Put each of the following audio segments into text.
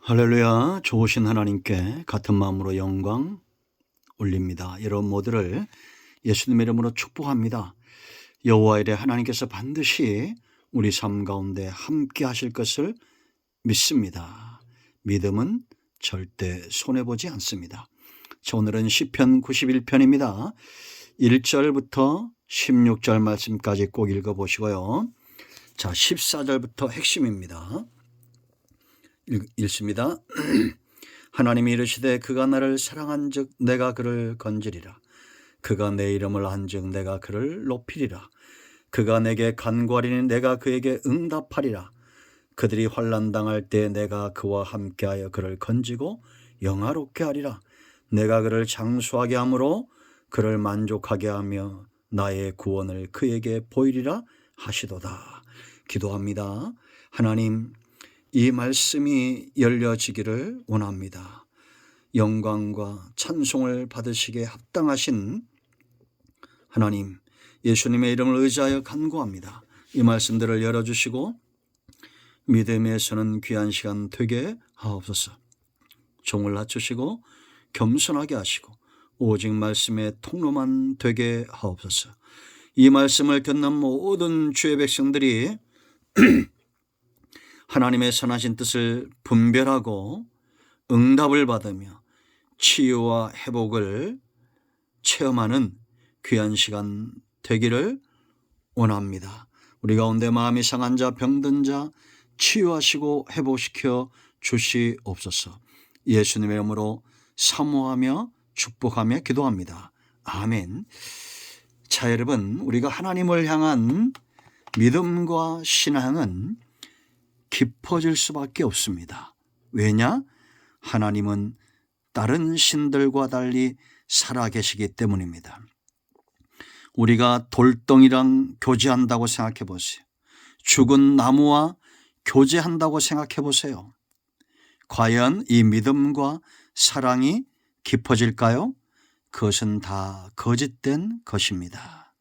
할렐루야. 좋으신 하나님께 같은 마음으로 영광 올립니다. 여러분 모두를 예수님의 이름으로 축복합니다. 여호와 이레 하나님께서 반드시 우리 삶 가운데 함께 하실 것을 믿습니다. 믿음은 절대 손해보지 않습니다. 자, 오늘은 시편 91편입니다. 1절부터 16절 말씀까지 꼭 읽어보시고요. 자, 14절부터 핵심입니다. 읽습니다. 하나님이 이르시되 그가 나를 사랑한즉 내가 그를 건지리라. 그가 내 이름을 한즉 내가 그를 높이리라. 그가 내게 간구하리니 내가 그에게 응답하리라. 그들이 환난 당할 때 내가 그와 함께하여 그를 건지고 영화롭게 하리라. 내가 그를 장수하게 함으로 그를 만족하게 하며 나의 구원을 그에게 보이리라 하시도다. 기도합니다. 하나님, 이 말씀이 열려지기를 원합니다. 영광과 찬송을 받으시기에 합당하신 하나님, 예수님의 이름을 의지하여 간구합니다. 이 말씀들을 열어주시고 믿음에서는 귀한 시간 되게 하옵소서. 종을 낮추시고 겸손하게 하시고 오직 말씀의 통로만 되게 하옵소서. 이 말씀을 듣는 모든 주의 백성들이 하나님의 선하신 뜻을 분별하고 응답을 받으며 치유와 회복을 체험하는 귀한 시간 되기를 원합니다. 우리 가운데 마음이 상한 자, 병든 자 치유하시고 회복시켜 주시옵소서. 예수님의 이름으로 사모하며 축복하며 기도합니다. 아멘. 자, 여러분, 우리가 하나님을 향한 믿음과 신앙은 깊어질 수밖에 없습니다. 왜냐? 하나님은 다른 신들과 달리 살아계시기 때문입니다. 우리가 돌덩이랑 교제한다고 생각해 보세요. 죽은 나무와 교제한다고 생각해 보세요. 과연 이 믿음과 사랑이 깊어질까요? 그것은 다 거짓된 것입니다.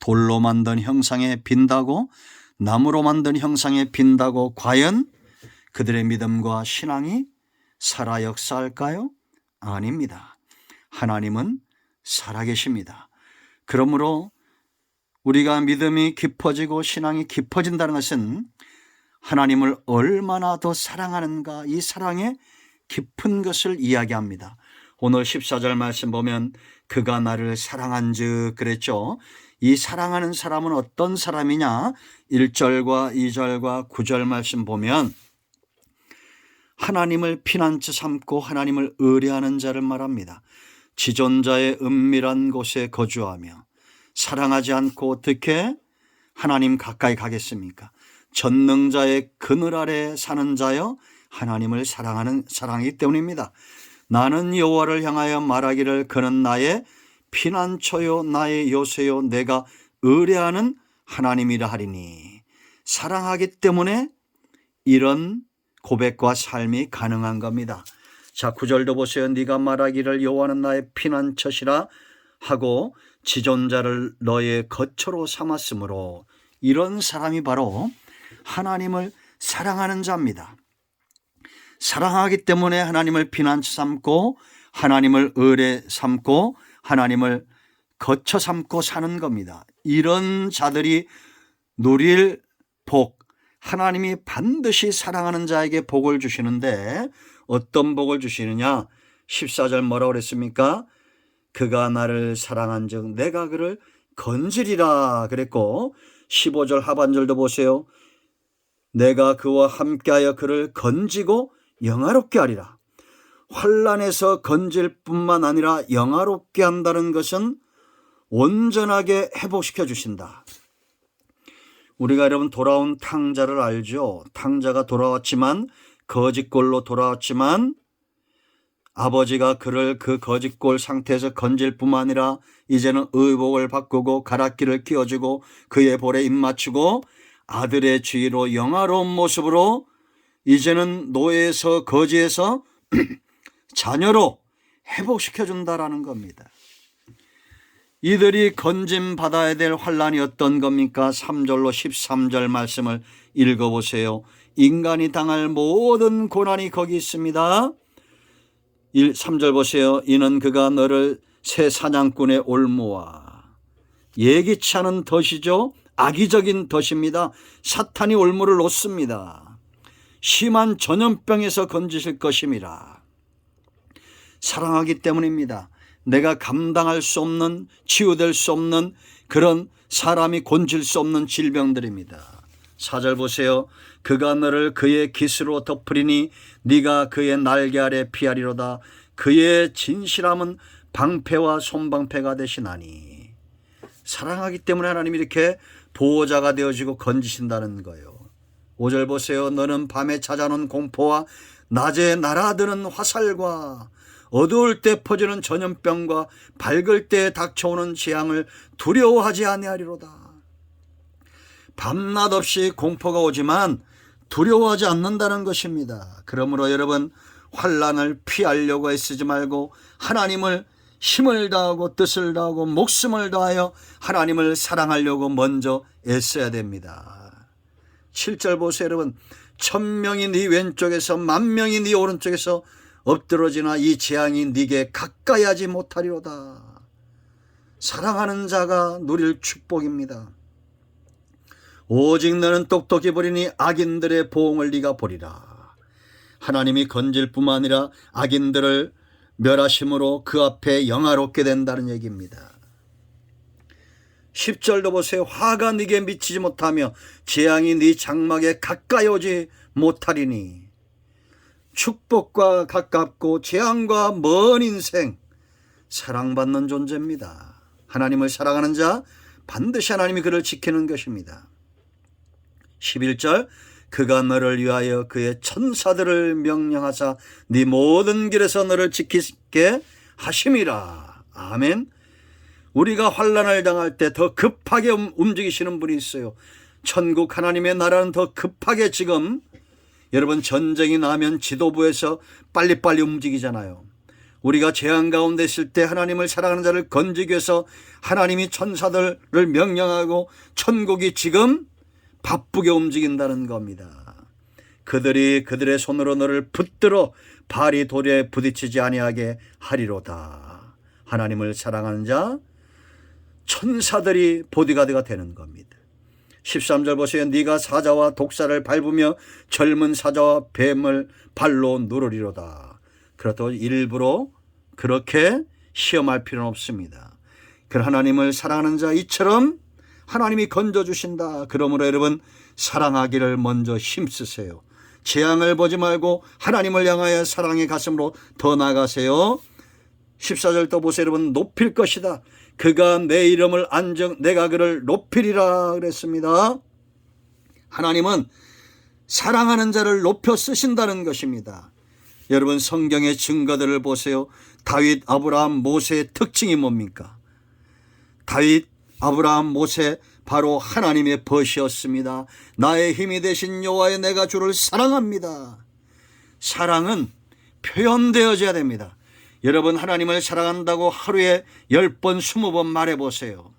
돌로 만든 형상에 빈다고, 나무로 만든 형상에 빈다고 과연 그들의 믿음과 신앙이 살아 역사할까요? 아닙니다. 하나님은 살아계십니다. 그러므로 우리가 믿음이 깊어지고 신앙이 깊어진다는 것은 하나님을 얼마나 더 사랑하는가, 이 사랑의 깊은 것을 이야기합니다. 오늘 14절 말씀 보면 그가 나를 사랑한즉 그랬죠. 이 사랑하는 사람은 어떤 사람이냐? 1절과 2절과 9절 말씀 보면 하나님을 피난처 삼고 하나님을 의뢰하는 자를 말합니다. 지존자의 은밀한 곳에 거주하며 사랑하지 않고 어떻게 하나님 가까이 가겠습니까? 전능자의 그늘 아래 사는 자여 하나님을 사랑하는 사랑이기 때문입니다. 나는 여호와를 향하여 말하기를 그는 나의 피난처요 나의 요새요 내가 의뢰하는 하나님이라 하리니. 사랑하기 때문에 이런 고백과 삶이 가능한 겁니다. 자, 9절도 보세요. 네가 말하기를 여호와는 나의 피난처시라 하고 지존자를 너의 거처로 삼았으므로, 이런 사람이 바로 하나님을 사랑하는 자입니다. 사랑하기 때문에 하나님을 피난처 삼고 하나님을 의뢰 삼고 하나님을 거처 삼고 사는 겁니다. 이런 자들이 누릴 복, 하나님이 반드시 사랑하는 자에게 복을 주시는데 어떤 복을 주시느냐? 14절 뭐라고 그랬습니까? 그가 나를 사랑한즉 내가 그를 건지리라 그랬고, 15절 하반절도 보세요. 내가 그와 함께하여 그를 건지고 영화롭게 하리라. 환난에서 건질 뿐만 아니라 영화롭게 한다는 것은 온전하게 회복시켜 주신다. 우리가 여러분 돌아온 탕자를 알죠? 탕자가 돌아왔지만, 거짓골로 돌아왔지만 아버지가 그를 그 거짓골 상태에서 건질 뿐만 아니라 이제는 의복을 바꾸고 가락기를 끼워주고 그의 볼에 입 맞추고 아들의 주위로 영화로운 모습으로 이제는 노예에서 거지에서 자녀로 회복시켜준다라는 겁니다. 이들이 건짐 받아야 될 환난이 어떤 겁니까? 3절로 13절 말씀을 읽어보세요. 인간이 당할 모든 고난이 거기 있습니다. 3절 보세요. 이는 그가 너를 새 사냥꾼의 올무와, 예기치 않은 덫이죠. 악의적인 덫입니다. 사탄이 올무를 놓습니다. 심한 전염병에서 건지실 것임이라. 사랑하기 때문입니다. 내가 감당할 수 없는, 치유될 수 없는 그런 사람이 곤질 수 없는 질병들입니다. 4절 보세요. 그가 너를 그의 깃으로 덮으리니 네가 그의 날개 아래 피하리로다. 그의 진실함은 방패와 손방패가 되시나니. 사랑하기 때문에 하나님이 이렇게 보호자가 되어지고 건지신다는 거예요. 5절 보세요. 너는 밤에 찾아오는 공포와 낮에 날아드는 화살과 어두울 때 퍼지는 전염병과 밝을 때 닥쳐오는 재앙을 두려워하지 아니하리로다. 밤낮 없이 공포가 오지만 두려워하지 않는다는 것입니다. 그러므로 여러분, 환난을 피하려고 애쓰지 말고 하나님을 힘을 다하고 뜻을 다하고 목숨을 다하여 하나님을 사랑하려고 먼저 애써야 됩니다. 7절 보세요. 여러분, 1000명이 네 왼쪽에서 10,000명이 네 오른쪽에서 엎드러지나 이 재앙이 네게 가까이 하지 못하리로다. 사랑하는 자가 누릴 축복입니다. 오직 너는 똑똑히 보리니 악인들의 보응을 네가 보리라. 하나님이 건질 뿐만 아니라 악인들을 멸하심으로 그 앞에 영화롭게 된다는 얘기입니다. 10절도 보세요. 화가 네게 미치지 못하며 재앙이 네 장막에 가까이 오지 못하리니. 축복과 가깝고 재앙과 먼 인생, 사랑받는 존재입니다. 하나님을 사랑하는 자, 반드시 하나님이 그를 지키는 것입니다. 11절, 그가 너를 위하여 그의 천사들을 명령하사 네 모든 길에서 너를 지키게 하심이라. 아멘. 우리가 환난을 당할 때 더 급하게 움직이시는 분이 있어요. 천국 하나님의 나라는 더 급하게 지금, 여러분, 전쟁이 나면 지도부에서 빨리빨리 움직이잖아요. 우리가 재앙 가운데 있을 때 하나님을 사랑하는 자를 건지기 위해서 하나님이 천사들을 명령하고 천국이 지금 바쁘게 움직인다는 겁니다. 그들이 그들의 손으로 너를 붙들어 발이 돌에 부딪히지 아니하게 하리로다. 하나님을 사랑하는 자, 천사들이 보디가드가 되는 겁니다. 13절 보세요. 네가 사자와 독사를 밟으며 젊은 사자와 뱀을 발로 누르리로다. 그렇다고 일부러 그렇게 시험할 필요는 없습니다. 그 하나님을 사랑하는 자 이처럼 하나님이 건져주신다. 그러므로 여러분, 사랑하기를 먼저 힘쓰세요. 재앙을 보지 말고 하나님을 향하여 사랑의 가슴으로 더 나가세요. 14절 또 보세요. 여러분, 높일 것이다. 그가 내 이름을 안정 내가 그를 높이리라 그랬습니다. 하나님은 사랑하는 자를 높여 쓰신다는 것입니다. 여러분, 성경의 증거들을 보세요. 다윗, 아브라함, 모세의 특징이 뭡니까? 다윗, 아브라함, 모세, 바로 하나님의 벗이었습니다. 나의 힘이 되신 여호와의 내가 주를 사랑합니다. 사랑은 표현되어져야 됩니다. 여러분, 하나님을 사랑한다고 하루에 10번, 20번 말해보세요.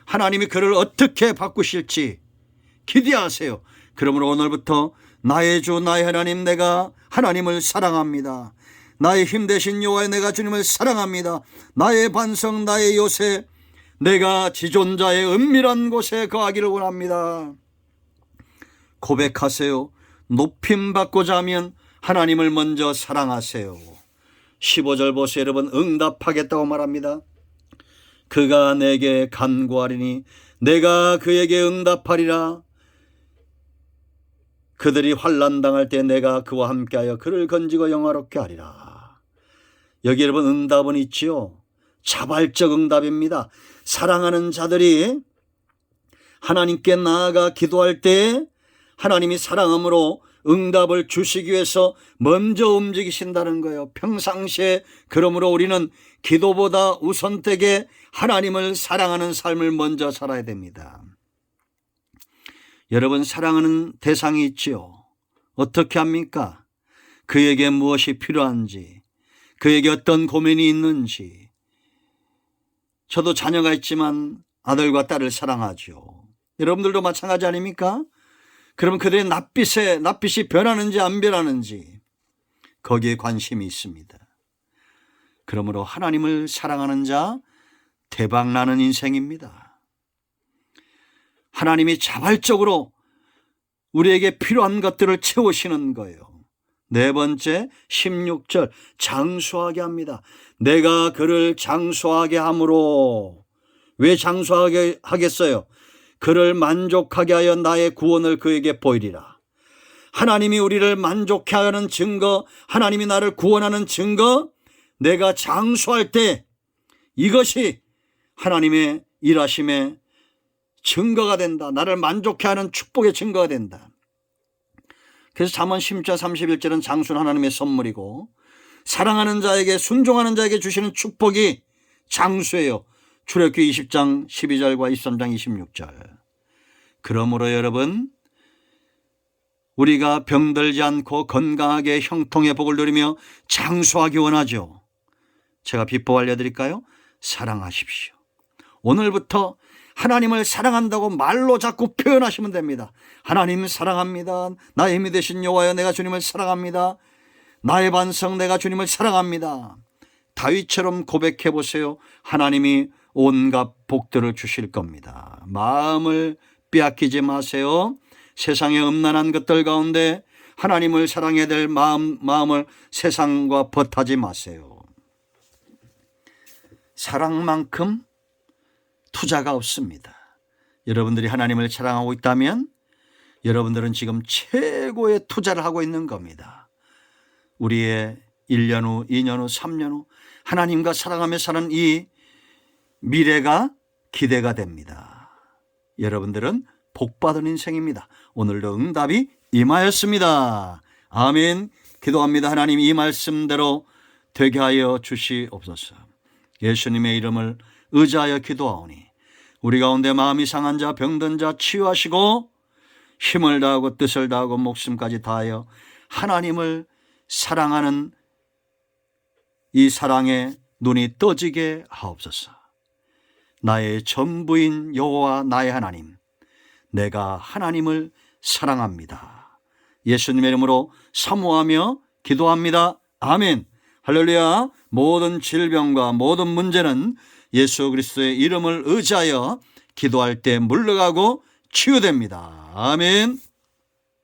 하나님이 그를 어떻게 바꾸실지 기대하세요. 그러므로 오늘부터 나의 주, 나의 하나님, 내가 하나님을 사랑합니다. 나의 힘 되신 여호와의 내가 주님을 사랑합니다. 나의 반석, 나의 요새, 내가 지존자의 은밀한 곳에 거하기를 원합니다. 고백하세요. 높임받고자 하면 하나님을 먼저 사랑하세요. 15절 보세요. 여러분, 응답하겠다고 말합니다. 그가 내게 간구하리니 내가 그에게 응답하리라. 그들이 환난 당할 때 내가 그와 함께하여 그를 건지고 영화롭게 하리라. 여기 여러분, 응답은 있지요. 자발적 응답입니다. 사랑하는 자들이 하나님께 나아가 기도할 때 하나님이 사랑함으로 응답을 주시기 위해서 먼저 움직이신다는 거예요. 평상시에 그러므로 우리는 기도보다 우선되게 하나님을 사랑하는 삶을 먼저 살아야 됩니다. 여러분, 사랑하는 대상이 있지요. 어떻게 합니까? 그에게 무엇이 필요한지, 그에게 어떤 고민이 있는지. 저도 자녀가 있지만 아들과 딸을 사랑하죠. 여러분들도 마찬가지 아닙니까? 그러면 그들의 낯빛이 변하는지 안 변하는지 거기에 관심이 있습니다. 그러므로 하나님을 사랑하는 자 대박나는 인생입니다. 하나님이 자발적으로 우리에게 필요한 것들을 채우시는 거예요. 네 번째 16절 장수하게 합니다. 내가 그를 장수하게 함으로. 왜 장수하게 하겠어요? 그를 만족하게 하여 나의 구원을 그에게 보이리라. 하나님이 우리를 만족해 하는 증거, 하나님이 나를 구원하는 증거, 내가 장수할 때 이것이 하나님의 일하심의 증거가 된다. 나를 만족해 하는 축복의 증거가 된다. 그래서 잠언 10장 31절은 장수는 하나님의 선물이고 사랑하는 자에게 순종하는 자에게 주시는 축복이 장수예요. 출애굽기 20장 12절과 23장 26절. 그러므로 여러분, 우리가 병들지 않고 건강하게 형통의 복을 누리며 장수하기 원하죠. 제가 비법 알려드릴까요? 사랑하십시오. 오늘부터 하나님을 사랑한다고 말로 자꾸 표현하시면 됩니다. 하나님 사랑합니다. 나의 힘이 되신 여호와여, 내가 주님을 사랑합니다. 나의 반석, 내가 주님을 사랑합니다. 다윗처럼 고백해 보세요. 하나님이 온갖 복들을 주실 겁니다. 마음을 빼앗기지 마세요. 세상의 음란한 것들 가운데 하나님을 사랑해야 될 마음을 세상과 벗하지 마세요. 사랑만큼 투자가 없습니다. 여러분들이 하나님을 사랑하고 있다면 여러분들은 지금 최고의 투자를 하고 있는 겁니다. 우리의 1년 후, 2년 후, 3년 후 하나님과 사랑하며 사는 이 미래가 기대가 됩니다. 여러분들은 복받은 인생입니다. 오늘도 응답이 임하였습니다. 아멘. 기도합니다. 하나님, 이 말씀대로 되게 하여 주시옵소서. 예수님의 이름을 의지하여 기도하오니 우리 가운데 마음이 상한 자, 병든 자 치유하시고 힘을 다하고 뜻을 다하고 목숨까지 다하여 하나님을 사랑하는 이 사랑에 눈이 떠지게 하옵소서. 나의 전부인 여호와 나의 하나님, 내가 하나님을 사랑합니다. 예수님의 이름으로 사모하며 기도합니다. 아멘. 할렐루야. 모든 질병과 모든 문제는 예수 그리스도의 이름을 의지하여 기도할 때 물러가고 치유됩니다. 아멘.